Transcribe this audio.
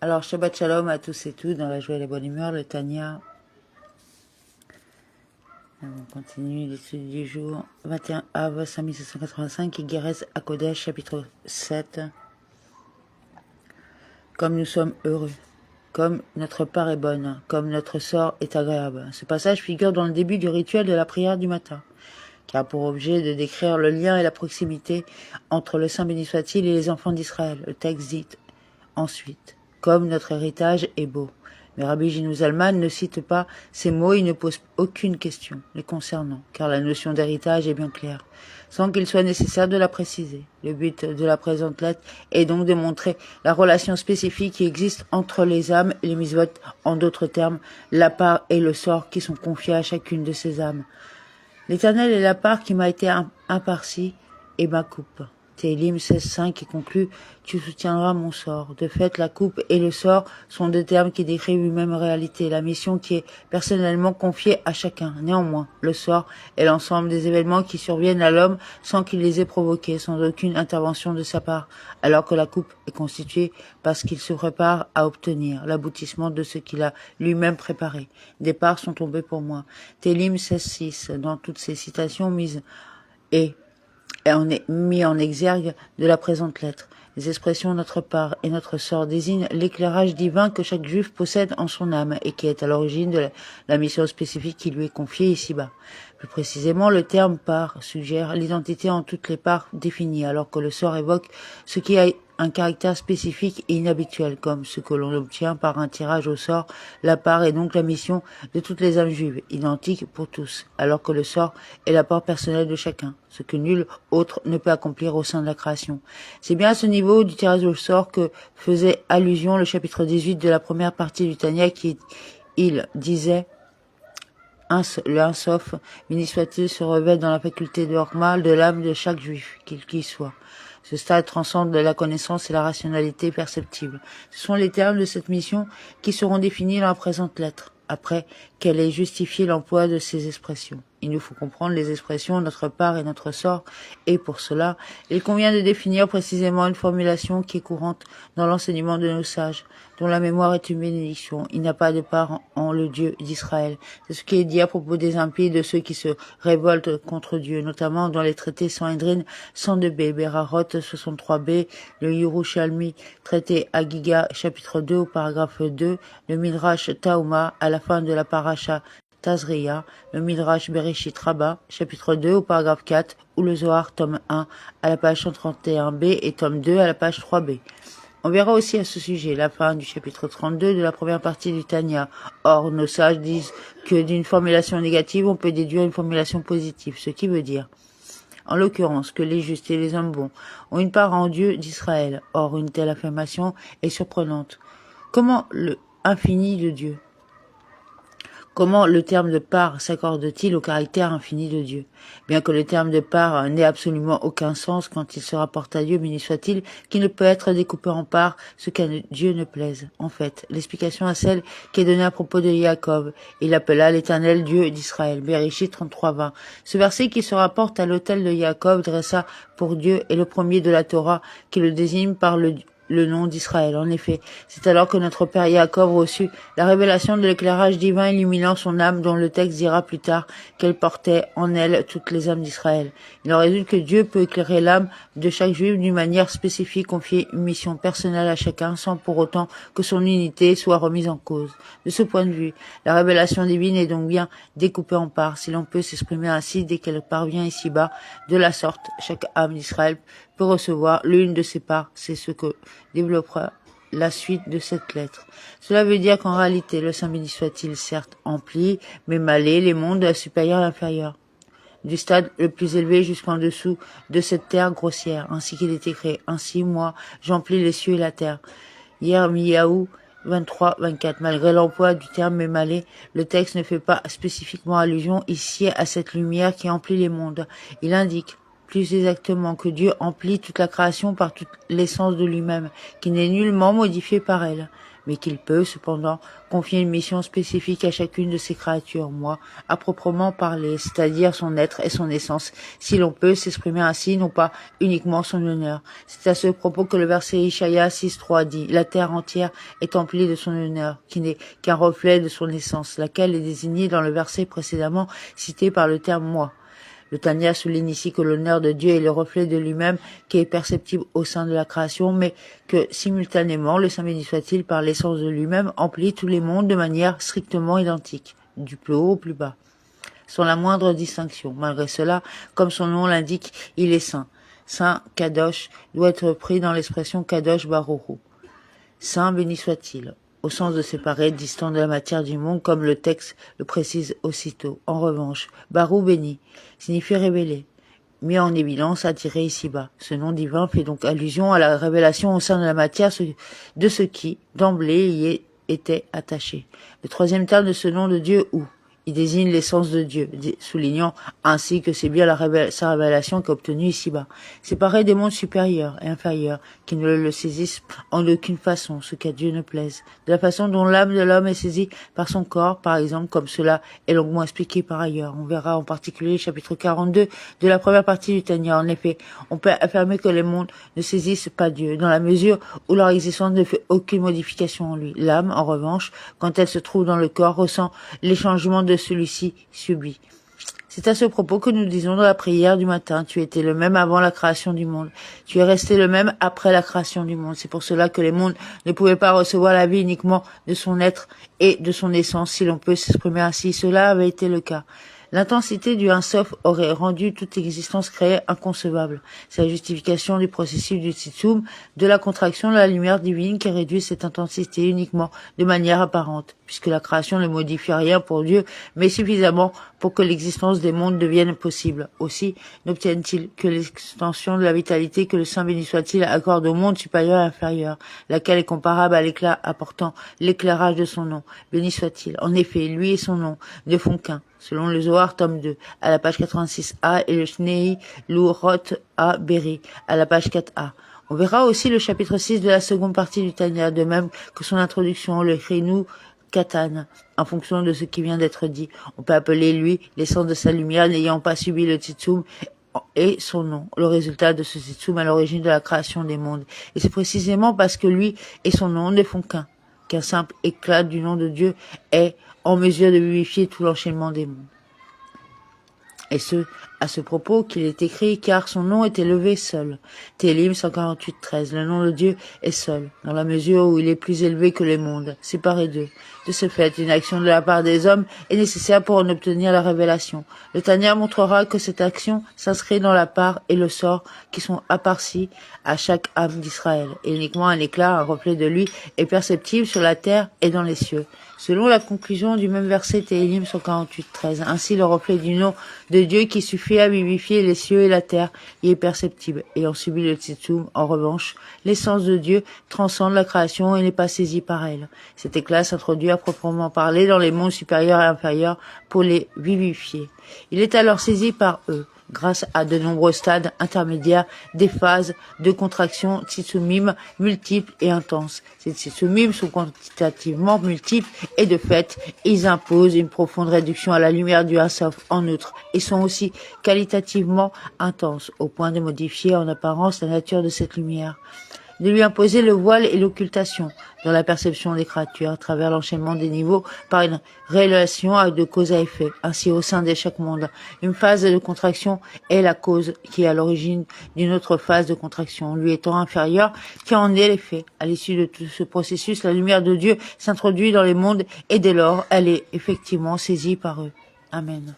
Alors, Shabbat Shalom à tous et toutes, dans la joie et la bonne humeur, le Tanya. On continue l'étude du jour. 21 Av 5785, Igeres à Kodesh, chapitre 7. Comme nous sommes heureux, comme notre part est bonne, comme notre sort est agréable. Ce passage figure dans le début du rituel de la prière du matin, qui a pour objet de décrire le lien et la proximité entre le Saint béni soit-il et les enfants d'Israël. Le texte dit ensuite, comme notre héritage est beau. Mais Rabbi Gino Zalman ne cite pas ces mots, il ne pose aucune question les concernant, car la notion d'héritage est bien claire, sans qu'il soit nécessaire de la préciser. Le but de la présente lettre est donc de montrer la relation spécifique qui existe entre les âmes et les mitzvot, en d'autres termes, la part et le sort qui sont confiés à chacune de ces âmes. L'Éternel est la part qui m'a été impartie et ma coupe. Télim 16.5 qui conclut « Tu soutiendras mon sort ». De fait, la coupe et le sort sont deux termes qui décrivent une même réalité, la mission qui est personnellement confiée à chacun. Néanmoins, le sort est l'ensemble des événements qui surviennent à l'homme sans qu'il les ait provoqués, sans aucune intervention de sa part, alors que la coupe est constituée parce qu'il se prépare à obtenir l'aboutissement de ce qu'il a lui-même préparé. Des parts sont tombées pour moi. Télim 16.6, dans toutes ces citations mises et on est mis en exergue de la présente lettre. Les expressions notre part et notre sort désignent l'éclairage divin que chaque juif possède en son âme et qui est à l'origine de la mission spécifique qui lui est confiée ici-bas. Plus précisément, le terme part suggère l'identité en toutes les parts définies, alors que le sort évoque ce qui a un caractère spécifique et inhabituel, comme ce que l'on obtient par un tirage au sort. La part est donc la mission de toutes les âmes juives, identique pour tous, alors que le sort est l'apport personnel de chacun, ce que nul autre ne peut accomplir au sein de la création. C'est bien à ce niveau du tirage au sort que faisait allusion le chapitre 18 de la première partie du Tanya qui, il disait, le Un Sof, béni soit-il, se revêt dans la faculté de Horma de l'âme de chaque juif, qu'il qui soit. Ce stade transcende la connaissance et la rationalité perceptible. Ce sont les termes de cette mission qui seront définis dans la présente lettre, après qu'elle ait justifié l'emploi de ces expressions. Il nous faut comprendre les expressions notre part et notre sort, et pour cela, il convient de définir précisément une formulation qui est courante dans l'enseignement de nos sages, dont la mémoire est une bénédiction. Il n'y a pas de part en le Dieu d'Israël. C'est ce qui est dit à propos des impies, de ceux qui se révoltent contre Dieu, notamment dans les traités Sanhedrin 102b, Berarot 63b, le Yerushalmi, traité Agiga, chapitre 2 au paragraphe 2, le Midrash Tauma, à la fin de la paracha Tazria, le Midrash Bereshit Rabbah, chapitre 2 au paragraphe 4, ou le Zohar, tome 1, à la page 131b et tome 2 à la page 3b. On verra aussi à ce sujet la fin du chapitre 32 de la première partie du Tanya. Or, nos sages disent que d'une formulation négative, on peut déduire une formulation positive, ce qui veut dire, en l'occurrence, que les justes et les hommes bons ont une part en Dieu d'Israël. Or, une telle affirmation est surprenante. Comment le infini de Dieu? Comment le terme de part s'accorde-t-il au caractère infini de Dieu? Bien que le terme de part n'ait absolument aucun sens quand il se rapporte à Dieu, béni soit-il, qui ne peut être découpé en parts, ce qu'à Dieu ne plaise. En fait, l'explication est celle qui est donnée à propos de Jacob. Il appela l'Éternel Dieu d'Israël. Bereshit 33:20. Ce verset qui se rapporte à l'autel de Jacob dressa pour Dieu est le premier de la Torah qui le désigne par le nom d'Israël. En effet, c'est alors que notre père Jacob reçut la révélation de l'éclairage divin illuminant son âme, dont le texte dira plus tard qu'elle portait en elle toutes les âmes d'Israël. Il en résulte que Dieu peut éclairer l'âme de chaque juif d'une manière spécifique, confier une mission personnelle à chacun sans pour autant que son unité soit remise en cause. De ce point de vue, la révélation divine est donc bien découpée en parts, si l'on peut s'exprimer ainsi dès qu'elle parvient ici-bas. De la sorte, chaque âme d'Israël peut recevoir l'une de ses parts. C'est ce que développera la suite de cette lettre. Cela veut dire qu'en réalité, le Saint béni soit-il certes emplit, mais malé les mondes supérieurs et inférieurs, du stade le plus élevé jusqu'en dessous de cette terre grossière, ainsi qu'il est écrit. Ainsi, moi, j'emplis les cieux et la terre. Yirmiyahu 23-24. Malgré l'emploi du terme mémalé, le texte ne fait pas spécifiquement allusion ici à cette lumière qui emplit les mondes. Il indique plus exactement que Dieu emplit toute la création par toute l'essence de lui-même, qui n'est nullement modifiée par elle. mais qu'il peut, cependant, confier une mission spécifique à chacune de ses créatures, moi, à proprement parler, c'est-à-dire son être et son essence, si l'on peut s'exprimer ainsi, non pas uniquement son honneur. C'est à ce propos que le verset Ishaïa 6.3 dit « La terre entière est emplie de son honneur, qui n'est qu'un reflet de son essence, laquelle est désignée dans le verset précédemment cité par le terme « moi ». Le Tanya souligne ici que l'honneur de Dieu est le reflet de lui-même qui est perceptible au sein de la création, mais que, simultanément, le Saint béni soit-il, par l'essence de lui-même, emplit tous les mondes de manière strictement identique, du plus haut au plus bas, sans la moindre distinction. Malgré cela, comme son nom l'indique, il est saint. Saint Kadosh doit être pris dans l'expression Kadosh Baruch. Saint béni soit-il, au sens de séparer, distant de la matière du monde, comme le texte le précise aussitôt. En revanche, Barou béni signifie révéler, mis en évidence, attiré ici-bas. Ce nom divin fait donc allusion à la révélation au sein de la matière de ce qui, d'emblée, y était attaché. Le troisième terme de ce nom de Dieu, ou il désigne l'essence de Dieu, soulignant ainsi que c'est bien sa révélation qu'obtenue ici-bas, séparé des mondes supérieurs et inférieurs, qui ne le saisissent en aucune façon, ce qu'à Dieu ne plaise, de la façon dont l'âme de l'homme est saisie par son corps, par exemple, comme cela est longuement expliqué par ailleurs. On verra en particulier le chapitre 42 de la première partie du Tanya. En effet, on peut affirmer que les mondes ne saisissent pas Dieu, dans la mesure où leur existence ne fait aucune modification en lui. L'âme, en revanche, quand elle se trouve dans le corps, ressent les changements de celui-ci subit. C'est à ce propos que nous disons dans la prière du matin, tu étais le même avant la création du monde. Tu es resté le même après la création du monde. C'est pour cela que les mondes ne pouvaient pas recevoir la vie uniquement de son être et de son essence, si l'on peut s'exprimer ainsi. Cela avait été le cas. L'intensité du Un Sof aurait rendu toute existence créée inconcevable. C'est la justification du processus du Tzitsum, de la contraction de la lumière divine qui réduit cette intensité uniquement de manière apparente, puisque la création ne modifie rien pour Dieu, mais suffisamment pour que l'existence des mondes devienne possible. Aussi n'obtiennent-ils que l'extension de la vitalité que le Saint béni soit-il accorde au monde supérieur et inférieur, laquelle est comparable à l'éclat apportant l'éclairage de son nom. Béni soit-il. En effet, lui et son nom ne font qu'un. Selon le Zohar, tome 2, à la page 86a, et le Shnei Lurot A Beri, à la page 4a. On verra aussi le chapitre 6 de la seconde partie du Tanya, de même que son introduction, le Chenu Katan, en fonction de ce qui vient d'être dit. On peut appeler lui l'essence de sa lumière n'ayant pas subi le Tzitsum et son nom, le résultat de ce Tzitsum à l'origine de la création des mondes. Et c'est précisément parce que lui et son nom ne font qu'un simple éclat du nom de Dieu est en mesure de vivifier tout l'enchaînement des mondes. Et à ce propos qu'il est écrit, car son nom est élevé seul. Télim 148.13, le nom de Dieu est seul, dans la mesure où il est plus élevé que les mondes, séparés d'eux. De ce fait, une action de la part des hommes est nécessaire pour en obtenir la révélation. Le Tanya montrera que cette action s'inscrit dans la part et le sort qui sont appartis à chaque âme d'Israël, et uniquement un éclat, un reflet de lui, est perceptible sur la terre et dans les cieux. Selon la conclusion du même verset Télim 148.13, ainsi le reflet du nom de Dieu qui suffit à vivifier les cieux et la terre y est perceptible. Ayant subi le Tzitsum, en revanche, l'essence de Dieu transcende la création et n'est pas saisie par elle. Cet éclat s'introduit à proprement parler dans les mondes supérieurs et inférieurs pour les vivifier. Il est alors saisi par eux, grâce à de nombreux stades intermédiaires, des phases de contraction tsitsumim multiples et intenses. Ces tsitsumim sont quantitativement multiples et de fait, ils imposent une profonde réduction à la lumière du Un Sof en outre et sont aussi qualitativement intenses, au point de modifier en apparence la nature de cette lumière, de lui imposer le voile et l'occultation dans la perception des créatures à travers l'enchaînement des niveaux par une relation de cause à effet. Ainsi, au sein de chaque monde, une phase de contraction est la cause qui est à l'origine d'une autre phase de contraction, lui étant inférieure, qui en est l'effet. À l'issue de tout ce processus, la lumière de Dieu s'introduit dans les mondes et dès lors, elle est effectivement saisie par eux. Amen.